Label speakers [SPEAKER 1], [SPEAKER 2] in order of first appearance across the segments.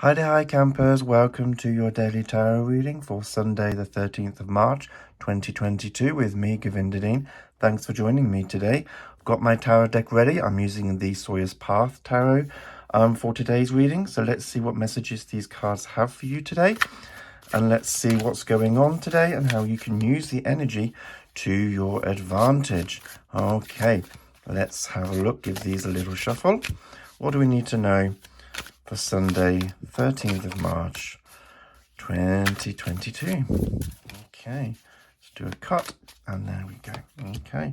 [SPEAKER 1] Hi there, hi campers. Welcome to your daily tarot reading for Sunday, the 13th of March, 2022 with me, Govinda Dean. Thanks for joining me today. I've got my tarot deck ready. I'm using the Sawyer's Path Tarot for today's reading. So let's see what messages these cards have for you today. And let's see what's going on today and how you can use the energy to your advantage. Okay, let's have a look. Give these a little shuffle. What do we need to know for Sunday, 13th of March, 2022. Okay, let's do a cut, and there we go. Okay,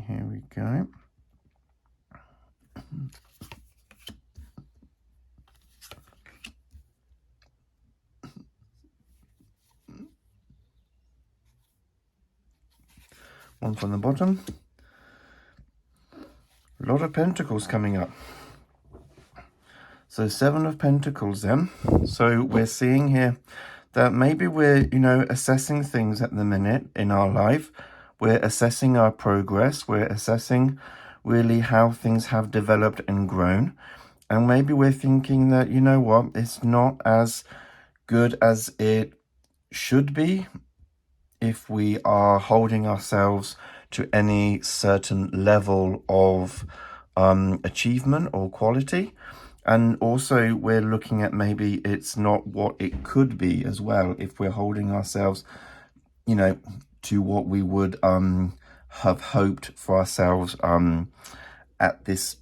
[SPEAKER 1] here we go. One from the bottom. A lot of pentacles coming up. So 7 of Pentacles then. So we're seeing here that maybe we're, assessing things at the minute in our life. We're assessing our progress. We're assessing really how things have developed and grown. And maybe we're thinking that, it's not as good as it should be if we are holding ourselves to any certain level of achievement or quality. And also we're looking at maybe it's not what it could be as well if we're holding ourselves, to what we would have hoped for ourselves at this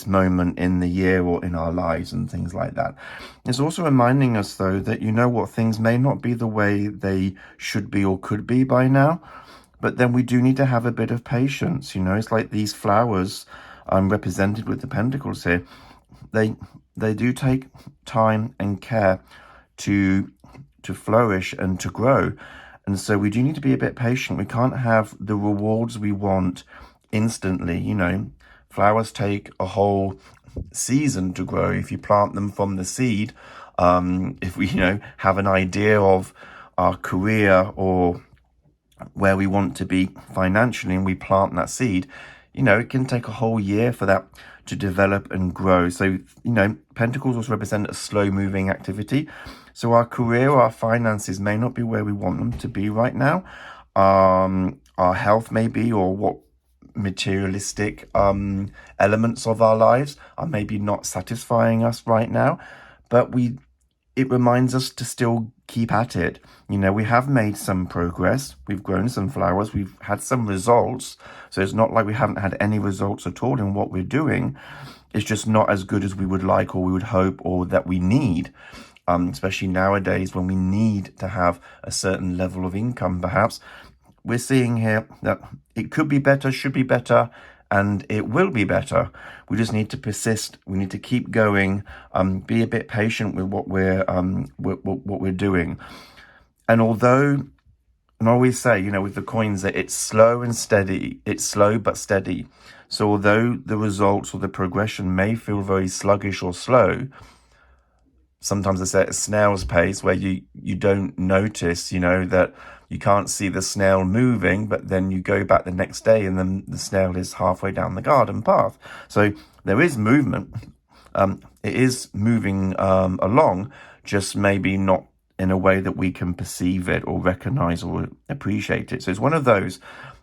[SPEAKER 1] moment in the year or in our lives and things like that. It's also reminding us, though, that things may not be the way they should be or could be by now, but then we do need to have a bit of patience. It's like these flowers represented with the pentacles here. They do take time and care to flourish and to grow. And so we do need to be a bit patient. We can't have the rewards we want instantly. Flowers take a whole season to grow. If you plant them from the seed, if we, have an idea of our career or where we want to be financially and we plant that seed, it can take a whole year for that to develop and grow. So, Pentacles also represent a slow moving activity. So our career, our finances may not be where we want them to be right now. Our health may be, or what materialistic elements of our lives are maybe not satisfying us right now, but it reminds us to still keep at it. We have made some progress. We've grown some flowers. We've had some results. So it's not like we haven't had any results at all in what we're doing. It's just not as good as we would like or we would hope or that we need. Especially nowadays when we need to have a certain level of income, perhaps. We're seeing here that it could be better, should be better, and it will be better. We just need to persist. We need to keep going. Be a bit patient with what we're doing. And although, and I always say, with the coins, that it's slow and steady. It's slow but steady. So although the results or the progression may feel very sluggish or slow, sometimes I say at a snail's pace, where you don't notice, that you can't see the snail moving, but then you go back the next day and then the snail is halfway down the garden path. So there is movement. It is moving along, just maybe not in a way that we can perceive it or recognize or appreciate it. So it's one of those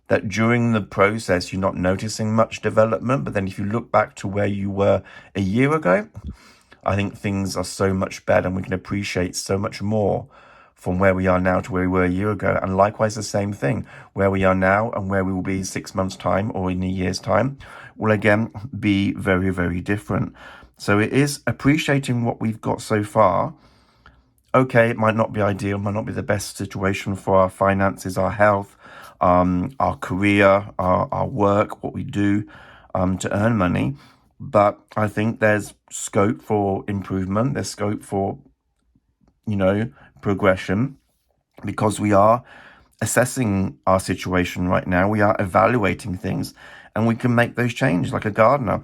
[SPEAKER 1] that during the process, you're not noticing much development. But then if you look back to where you were a year ago, I think things are so much better and we can appreciate so much more from where we are now to where we were a year ago. And likewise, the same thing, where we are now and where we will be 6 months' time or in a year's time will again be very, very different. So it is appreciating what we've got so far. Okay, it might not be ideal, might not be the best situation for our finances, our health, our career, our work, what we do to earn money. But I think there's scope for improvement. There's scope for, progression, because we are assessing our situation right now. We are evaluating things and we can make those changes like a gardener.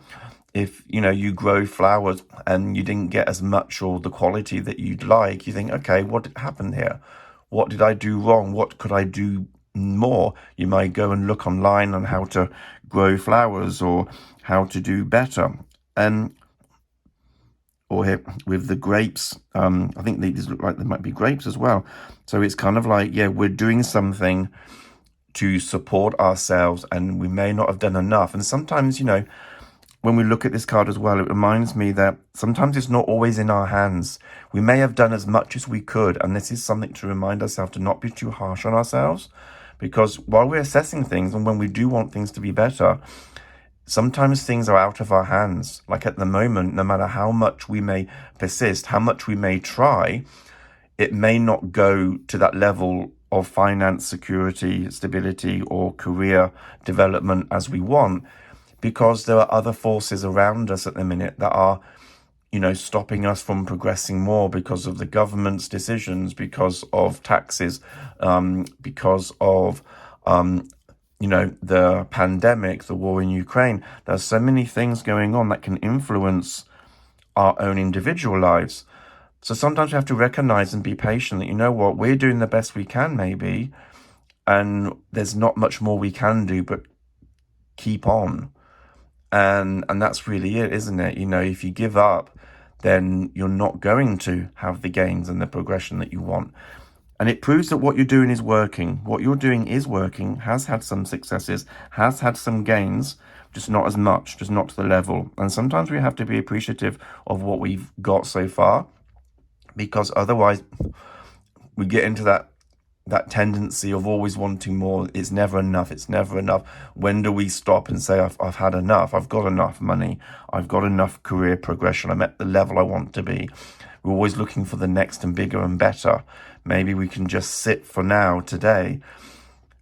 [SPEAKER 1] If, you grow flowers and you didn't get as much or the quality that you'd like, you think, okay, what happened here? What did I do wrong? What could I do more? You might go and look online on how to grow flowers or how to do better. And, or here with the grapes. I think these look like they might be grapes as well. So it's kind of like, yeah, we're doing something to support ourselves, and we may not have done enough. And sometimes, when we look at this card as well, it reminds me that sometimes it's not always in our hands. We may have done as much as we could, and this is something to remind ourselves to not be too harsh on ourselves, because while we're assessing things and when we do want things to be better, sometimes things are out of our hands. Like at the moment, no matter how much we may persist, how much we may try, it may not go to that level of finance, security, stability, or career development as we want, because there are other forces around us at the minute that are, stopping us from progressing more, because of the government's decisions, because of taxes, because of, the pandemic, the war in Ukraine. There's so many things going on that can influence our own individual lives. So sometimes we have to recognize and be patient that, we're doing the best we can maybe, and there's not much more we can do but keep on. And that's really it, isn't it? If you give up, then you're not going to have the gains and the progression that you want. And it proves that what you're doing is working. What you're doing is working, has had some successes, has had some gains, just not as much, just not to the level. And sometimes we have to be appreciative of what we've got so far, because otherwise we get into that tendency of always wanting more. It's never enough. It's never enough. When do we stop and say, I've had enough? I've got enough money. I've got enough career progression. I'm at the level I want to be. We're always looking for the next and bigger and better. Maybe we can just sit for now, today,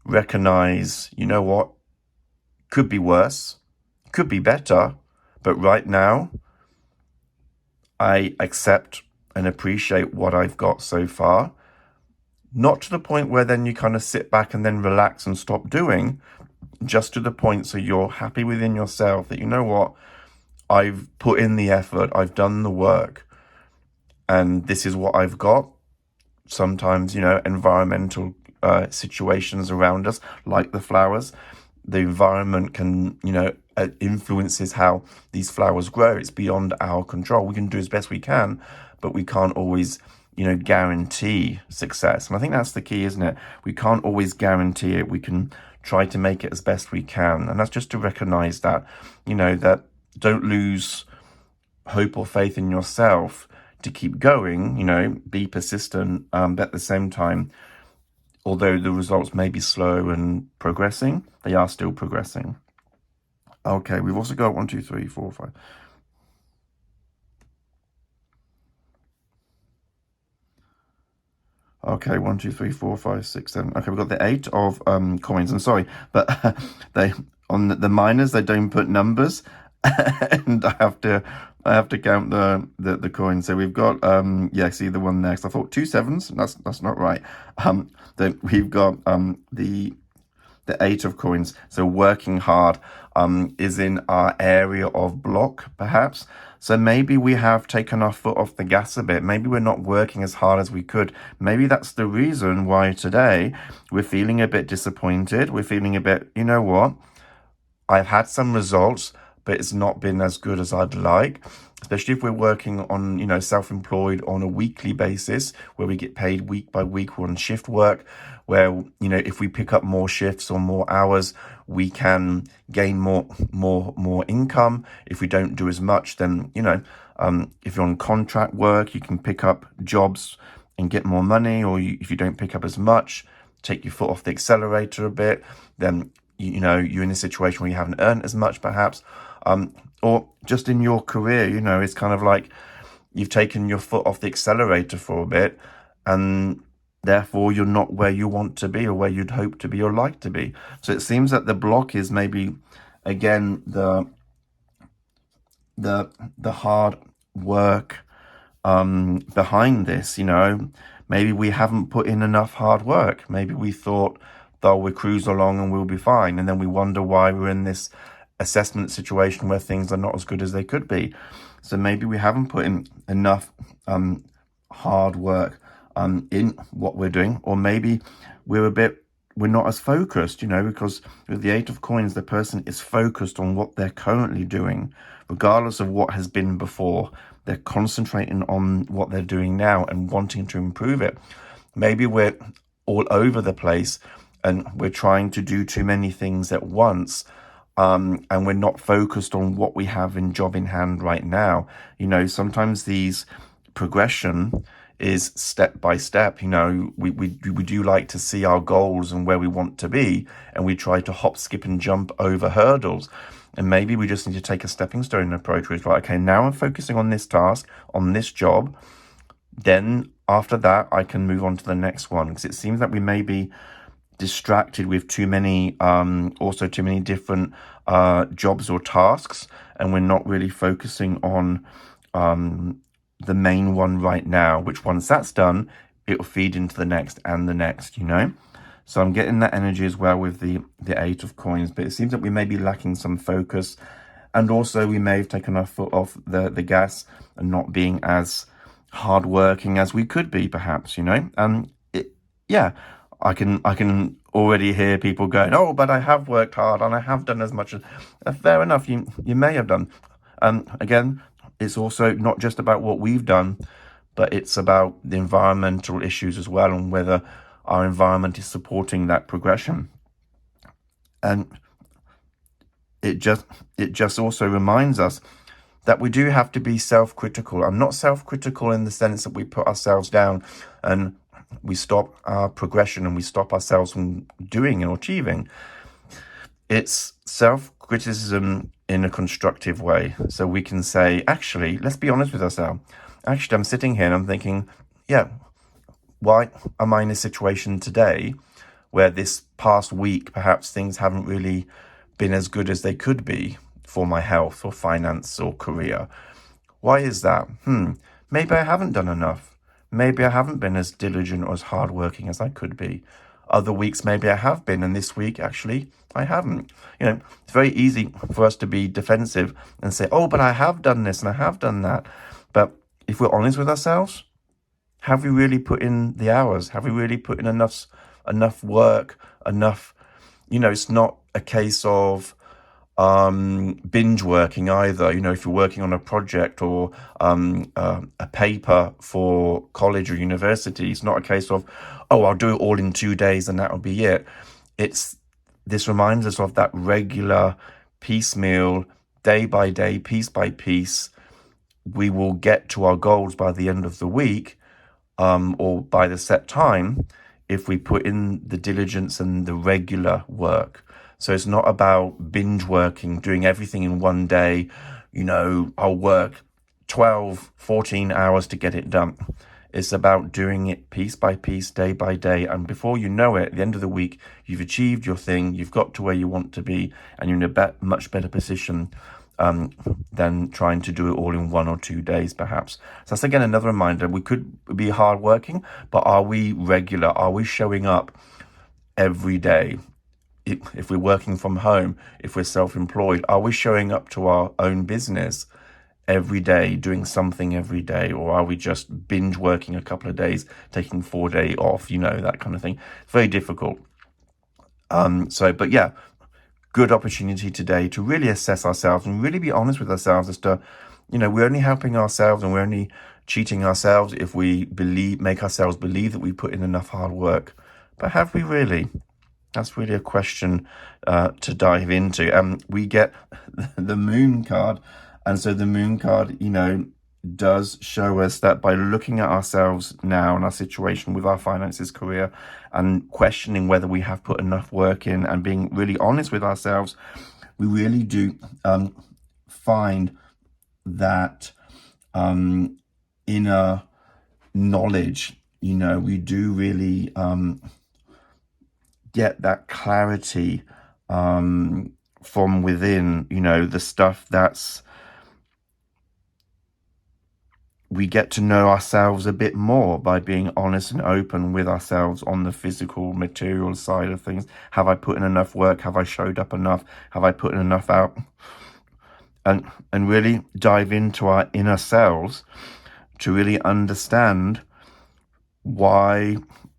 [SPEAKER 1] recognize, what? Could be worse, could be better, but right now, I accept and appreciate what I've got so far. Not to the point where then you kind of sit back and then relax and stop doing, just to the point so you're happy within yourself that, I've put in the effort, I've done the work, and this is what I've got. Sometimes, environmental situations around us, like the flowers, the environment can, influences how these flowers grow. It's beyond our control. We can do as best we can, but we can't always, guarantee success. And I think that's the key, isn't it? We can't always guarantee it. We can try to make it as best we can. And that's just to recognize that, that don't lose hope or faith in yourself to keep going, be persistent, but at the same time, although the results may be slow and progressing, they are still progressing. Okay, we've also got 1, 2, 3, 4, 5. Okay, 1, 2, 3, 4, 5, 6, 7. Okay, we've got the 8 of coins. I'm sorry, but they on the minors they don't put numbers, and I have to count the coins. So we've got see the one next. I thought 2 7s. That's not right. Then we've got the 8 of coins. So working hard is in our area of block, perhaps. So maybe we have taken our foot off the gas a bit. Maybe we're not working as hard as we could. Maybe that's the reason why today we're feeling a bit disappointed. We're feeling a bit, I've had some results, but it's not been as good as I'd like, especially if we're working on, self-employed on a weekly basis, where we get paid week by week. We're on shift work, where, if we pick up more shifts or more hours, we can gain more income. If we don't do as much, then, if you're on contract work, you can pick up jobs and get more money, or if you don't pick up as much, take your foot off the accelerator a bit, then, you're in a situation where you haven't earned as much, perhaps. Or just in your career, it's kind of like you've taken your foot off the accelerator for a bit, and therefore you're not where you want to be or where you'd hope to be or like to be. So it seems that the block is maybe, again, the hard work behind this. Maybe we haven't put in enough hard work. Maybe we thought, though, we'll cruise along and we'll be fine, and then we wonder why we're in this assessment situation where things are not as good as they could be. So maybe we haven't put in enough hard work in what we're doing, or maybe we're not as focused, because with the 8 of coins, the person is focused on what they're currently doing regardless of what has been before. They're concentrating on what they're doing now and wanting to improve it. Maybe we're all over the place and we're trying to do too many things at once, and we're not focused on what we have in job in hand right now. Sometimes these progression is step by step. We do like to see our goals and where we want to be, and we try to hop, skip, and jump over hurdles. And maybe we just need to take a stepping stone approach, where it's like, okay, now I'm focusing on this task, on this job. Then after that, I can move on to the next one, because it seems that we may be distracted with too many different jobs or tasks, and we're not really focusing on the main one right now, which once that's done, it will feed into the next and the next, So I'm getting that energy as well with the Eight of Coins, but it seems that we may be lacking some focus, and also we may have taken our foot off the gas and not being as hardworking as we could be, perhaps, I can already hear people going, oh, but I have worked hard and I have done as much as... fair enough, you may have done. Again, it's also not just about what we've done, but it's about the environmental issues as well, and whether our environment is supporting that progression. And it just also reminds us that we do have to be self-critical. I'm not self-critical in the sense that we put ourselves down and we stop our progression and we stop ourselves from doing and achieving. It's self-criticism in a constructive way. So we can say, actually, let's be honest with ourselves. Actually, I'm sitting here and I'm thinking, why am I in a situation today where this past week, perhaps things haven't really been as good as they could be for my health or finance or career? Why is that? Maybe I haven't done enough. Maybe I haven't been as diligent or as hardworking as I could be. Other weeks, maybe I have been, and this week, actually, I haven't. It's very easy for us to be defensive and say, oh, but I have done this and I have done that. But if we're honest with ourselves, have we really put in the hours? Have we really put in enough work, enough, it's not a case of binge working either. If you're working on a project or a paper for college or university, it's not a case of, oh, I'll do it all in 2 days and that'll be it. This reminds us of that regular piecemeal, day by day, piece by piece. We will get to our goals by the end of the week, or by the set time, if we put in the diligence and the regular work. So it's not about binge working, doing everything in one day. I'll work 12, 14 hours to get it done. It's about doing it piece by piece, day by day. And before you know it, at the end of the week, you've achieved your thing, you've got to where you want to be, and you're in a much better position than trying to do it all in 1 or 2 days, perhaps. So that's, again, another reminder. We could be hardworking, but are we regular? Are we showing up every day? If we're working from home, if we're self-employed, are we showing up to our own business every day, doing something every day? Or are we just binge working a couple of days, taking 4 days off, that kind of thing? Very difficult. Good opportunity today to really assess ourselves and really be honest with ourselves as to, we're only helping ourselves and we're only cheating ourselves if we make ourselves believe that we put in enough hard work. But have we really? That's really a question to dive into. We get the Moon card. And so the Moon card, does show us that by looking at ourselves now and our situation with our finances, career, and questioning whether we have put enough work in and being really honest with ourselves, we really do find that inner knowledge, we do really get that clarity from within, the stuff that's, we get to know ourselves a bit more by being honest and open with ourselves on the physical, material side of things. Have I put in enough work? Have I showed up enough? Have I put in enough out? And really dive into our inner selves to really understand why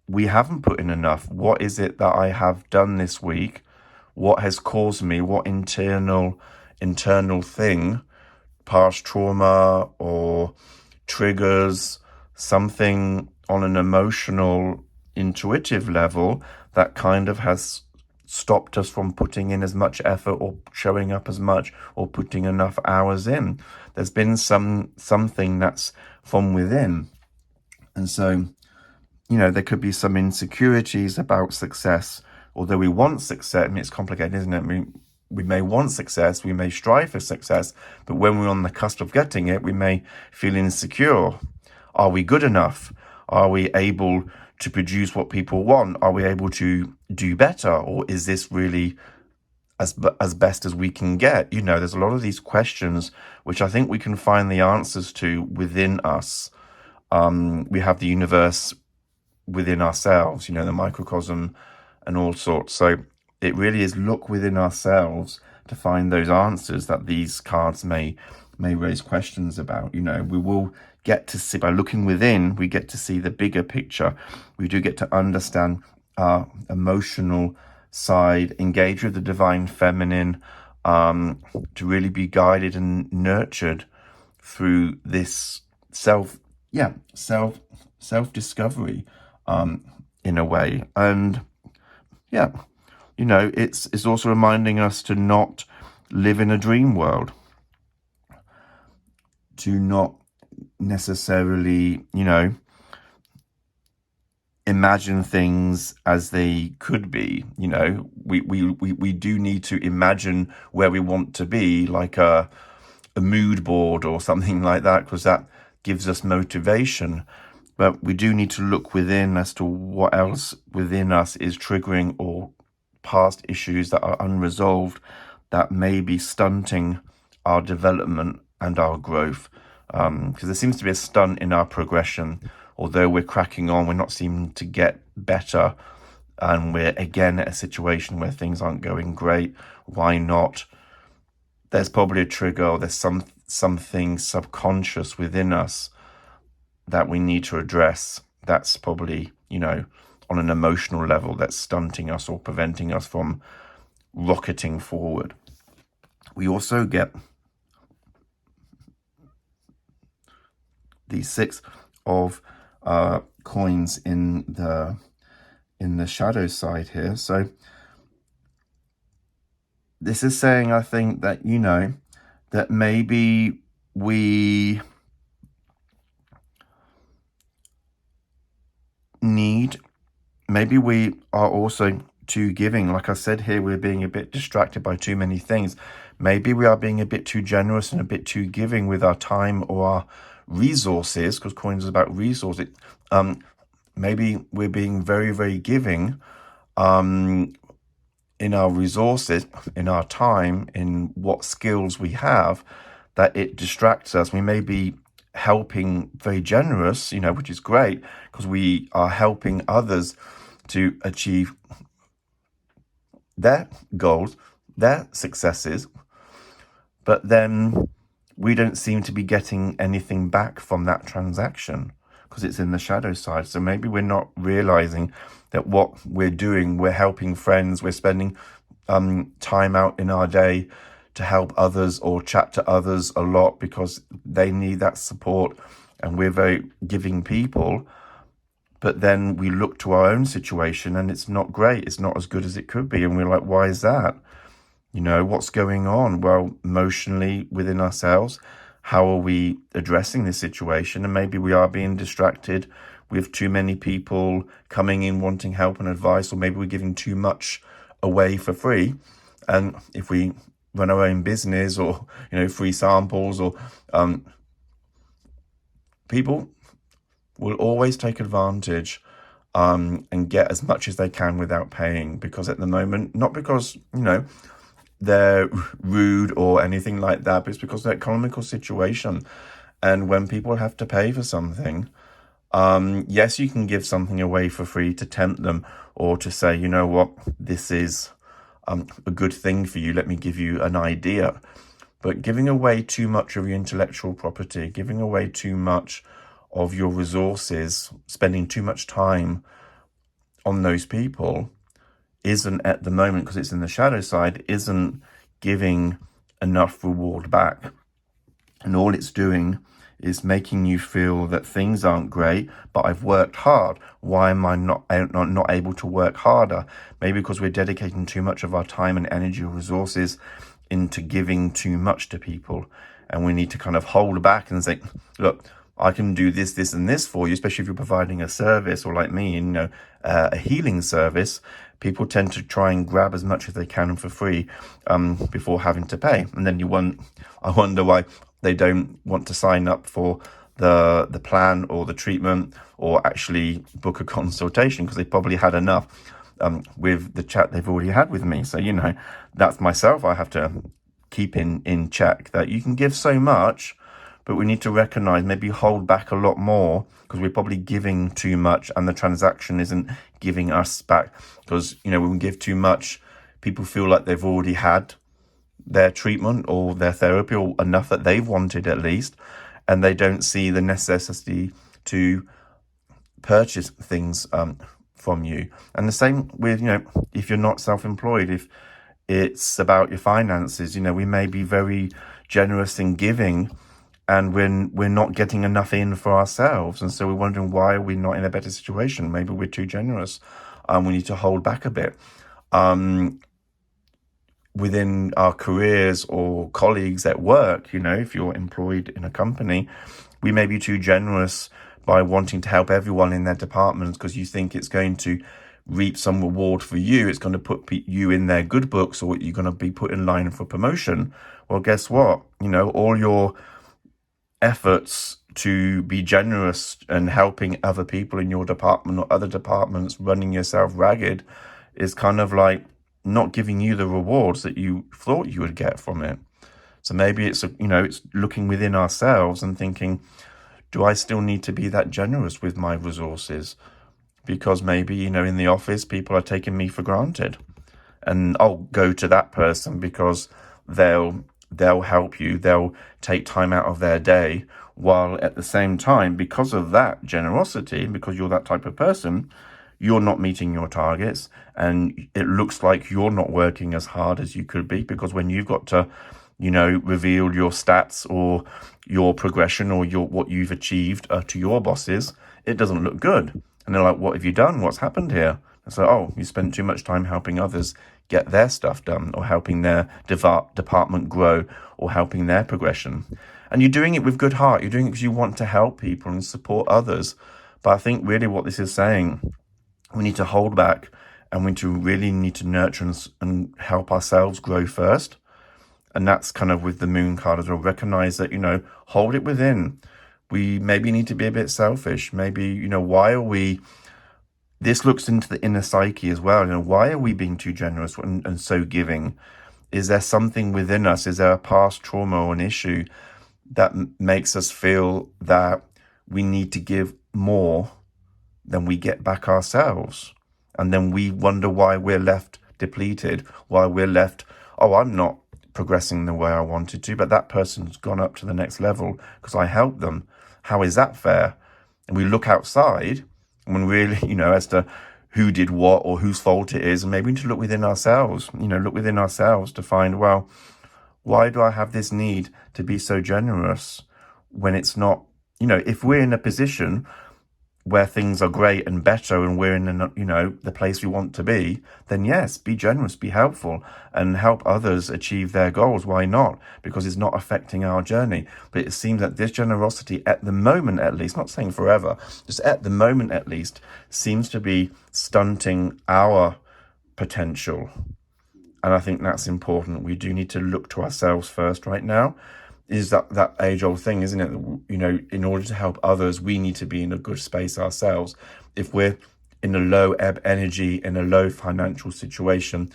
[SPEAKER 1] we haven't put in enough. What is it that I have done this week? What has caused me? What internal thing past trauma or triggers, something on an emotional, intuitive level that kind of has stopped us from putting in as much effort or showing up as much or putting enough hours in. There's been something that's from within. And so, there could be some insecurities about success. Although we want success, I mean, it's complicated, isn't it? We may want success, we may strive for success, but when we're on the cusp of getting it, we may feel insecure. Are we good enough? Are we able to produce what people want? Are we able to do better? Or is this really as best as we can get? There's a lot of these questions which I think we can find the answers to within us. We have the universe within ourselves, the microcosm and all sorts. So it really is look within ourselves to find those answers that these cards may raise questions about. We will get to see, by looking within, we get to see the bigger picture. We do get to understand our emotional side, engage with the divine feminine, to really be guided and nurtured through this self-discovery, in a way. And it's also reminding us to not live in a dream world, to not necessarily, imagine things as they could be. We do need to imagine where we want to be, like a mood board or something like that, because that gives us motivation. But we do need to look within as to what else within us is triggering or past issues that are unresolved that may be stunting our development and our growth. Because there seems to be a stunt in our progression. Although we're cracking on, we're not seeming to get better. And we're again at a situation where things aren't going great. Why not? There's probably a trigger, or there's something subconscious within us that we need to address. That's probably, on an emotional level, that's stunting us or preventing us from rocketing forward. We also get the 6 of coins in the shadow side here. So this is saying, I think, that that maybe we are also too giving. Like I said here, we're being a bit distracted by too many things. Maybe we are being a bit too generous and a bit too giving with our time or our resources, because coins is about resources. Maybe we're being very, very giving in our resources, in our time, in what skills we have, that it distracts us. We may be helping, very generous, which is great, because we are helping others to achieve their goals, their successes, but then we don't seem to be getting anything back from that transaction because it's in the shadow side. So maybe we're not realizing that what we're doing, we're helping friends, we're spending time out in our day to help others or chat to others a lot because they need that support, and we're very giving people. But then we look to our own situation and it's not great. It's not as good as it could be. And we're like, why is that? What's going on? Well, emotionally within ourselves, how are we addressing this situation? And maybe we are being distracted with too many people coming in wanting help and advice, or maybe we're giving too much away for free. And if we run our own business, or, free samples, or people will always take advantage and get as much as they can without paying, because at the moment, not because, they're rude or anything like that, but it's because of the economical situation. And when people have to pay for something, yes, you can give something away for free to tempt them, or to say, you know what, this is a good thing for you, let me give you an idea. But giving away too much of your intellectual property, giving away too much of your resources, spending too much time on those people, isn't, at the moment, because it's in the shadow side, isn't giving enough reward back. And all it's doing is making you feel that things aren't great, but I've worked hard. Why am I not able to work harder? Maybe because we're dedicating too much of our time and energy or resources into giving too much to people. And we need to kind of hold back and say, look, I can do this, this, and this for you, especially if you're providing a service, or like me, a healing service. People tend to try and grab as much as they can for free before having to pay. And then I wonder why they don't want to sign up for the plan or the treatment, or actually book a consultation, because they probably had enough with the chat they've already had with me. So, that's myself. I have to keep in check that you can give so much, but we need to recognize, maybe hold back a lot more, because we're probably giving too much and the transaction isn't giving us back. Because, when we give too much, people feel like they've already had their treatment or their therapy, or enough that they've wanted at least, and they don't see the necessity to purchase things from you. And the same with, if you're not self-employed, if it's about your finances, we may be very generous in giving, and we're not getting enough in for ourselves, and so we're wondering, why are we not in a better situation? Maybe we're too generous. We need to hold back a bit. Within our careers or colleagues at work, if you're employed in a company, we may be too generous by wanting to help everyone in their departments, because you think it's going to reap some reward for you. It's going to put you in their good books, or you're going to be put in line for promotion. Well, guess what? All your efforts to be generous and helping other people in your department or other departments, running yourself ragged, is kind of like not giving you the rewards that you thought you would get from it. So maybe it's it's looking within ourselves and thinking, do I still need to be that generous with my resources? Because maybe, in the office, people are taking me for granted, and I'll go to that person because they'll help you. They'll take time out of their day, while at the same time, because of that generosity, because you're that type of person, you're not meeting your targets, and it looks like you're not working as hard as you could be, because when you've got to, reveal your stats or your progression or what you've achieved to your bosses, it doesn't look good. And they're like, what have you done? What's happened here? And so, oh, you spent too much time helping others get their stuff done, or helping their department grow, or helping their progression. And you're doing it with good heart. You're doing it because you want to help people and support others. But I think really what this is saying, we need to hold back, and we really need to nurture and help ourselves grow first. And that's kind of with the moon card as well. Recognize that, hold it within. We maybe need to be a bit selfish. Maybe, why are we... This looks into the inner psyche as well. Why are we being too generous and so giving? Is there something within us? Is there a past trauma or an issue that makes us feel that we need to give more than we get back ourselves? And then we wonder why we're left depleted, why we're left, oh, I'm not progressing the way I wanted to, but that person's gone up to the next level because I helped them. How is that fair? And we look outside, and when really, as to who did what or whose fault it is, and maybe we need to look within ourselves, to find, well, why do I have this need to be so generous when it's not, if we're in a position where things are great and better, and we're in the place we want to be, then yes, be generous, be helpful, and help others achieve their goals. Why not? Because it's not affecting our journey. But it seems that this generosity, at the moment at least, not saying forever, just at the moment at least, seems to be stunting our potential. And I think that's important. We do need to look to ourselves first right now. Is that age-old thing, isn't it? In order to help others, we need to be in a good space ourselves. If we're in a low ebb energy, in a low financial situation,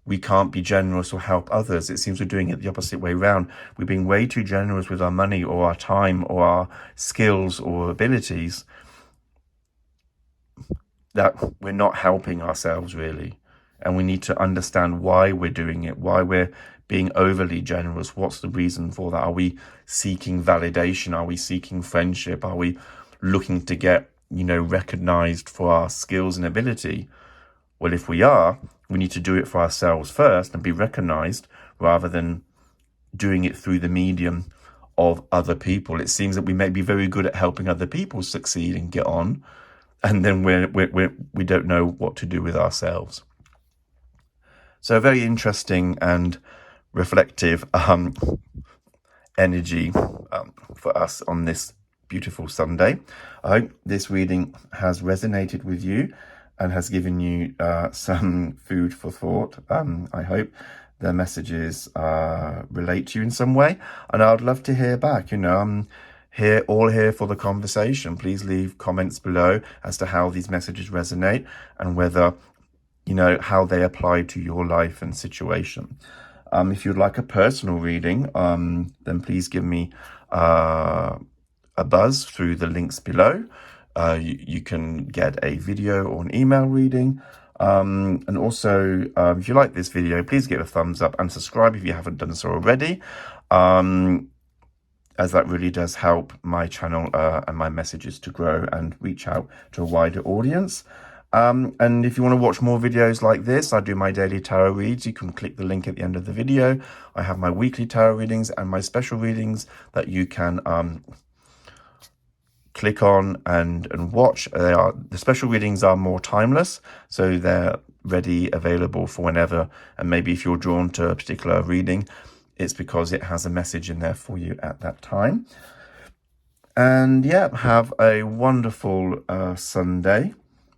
[SPEAKER 1] we can't be generous or help others. It seems we're doing it the opposite way around. We're being way too generous with our money or our time or our skills or abilities, that we're not helping ourselves really. And we need to understand why we're doing it, why we're being overly generous. What's the reason for that? Are we seeking validation? Are we seeking friendship? Are we looking to get, recognized for our skills and ability? Well, if we are, we need to do it for ourselves first and be recognized, rather than doing it through the medium of other people. It seems that we may be very good at helping other people succeed and get on, and then we don't know what to do with ourselves. So very interesting and reflective energy for us on this beautiful Sunday. I hope this reading has resonated with you and has given you some food for thought. I hope the messages relate to you in some way, and I'd love to hear back. I'm all here for the conversation. Please leave comments below as to how these messages resonate and whether how they apply to your life and situation. If you'd like a personal reading, then please give me a buzz through the links below. You can get a video or an email reading. And also, if you like this video, please give it a thumbs up and subscribe if you haven't done so already, as that really does help my channel and my messages to grow and reach out to a wider audience. And if you want to watch more videos like this, I do my daily tarot reads. You can click the link at the end of the video. I have my weekly tarot readings and my special readings that you can click on and watch. The special readings are more timeless, so they're ready, available for whenever. And maybe if you're drawn to a particular reading, it's because it has a message in there for you at that time. And yeah, have a wonderful Sunday,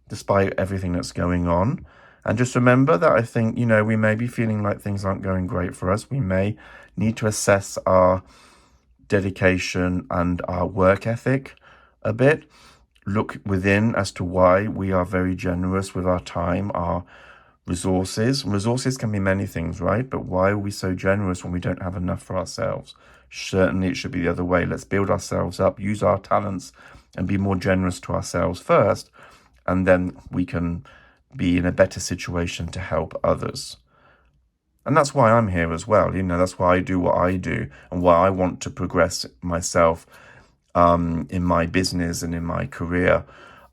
[SPEAKER 1] despite everything that's going on. And just remember that I think, we may be feeling like things aren't going great for us. We may need to assess our dedication and our work ethic a bit. Look within as to why we are very generous with our time, our resources. Resources can be many things, right? But why are we so generous when we don't have enough for ourselves? Certainly it should be the other way. Let's build ourselves up, use our talents, and be more generous to ourselves first. And then we can be in a better situation to help others. And that's why I'm here as well. That's why I do what I do and why I want to progress myself in my business and in my career,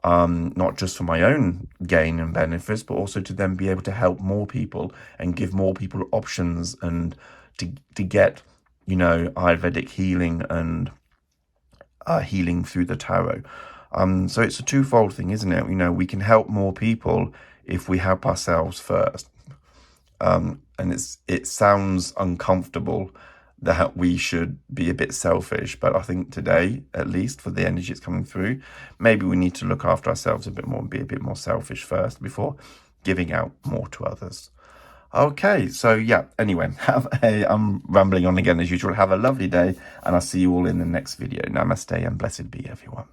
[SPEAKER 1] not just for my own gain and benefits, but also to then be able to help more people and give more people options and to get, Ayurvedic healing and healing through the tarot. So it's a twofold thing, isn't it? We can help more people if we help ourselves first. And it sounds uncomfortable that we should be a bit selfish, but I think today, at least for the energy that's coming through, maybe we need to look after ourselves a bit more and be a bit more selfish first before giving out more to others. Okay, so yeah, anyway, I'm rambling on again as usual. Have a lovely day, and I'll see you all in the next video. Namaste and blessed be everyone.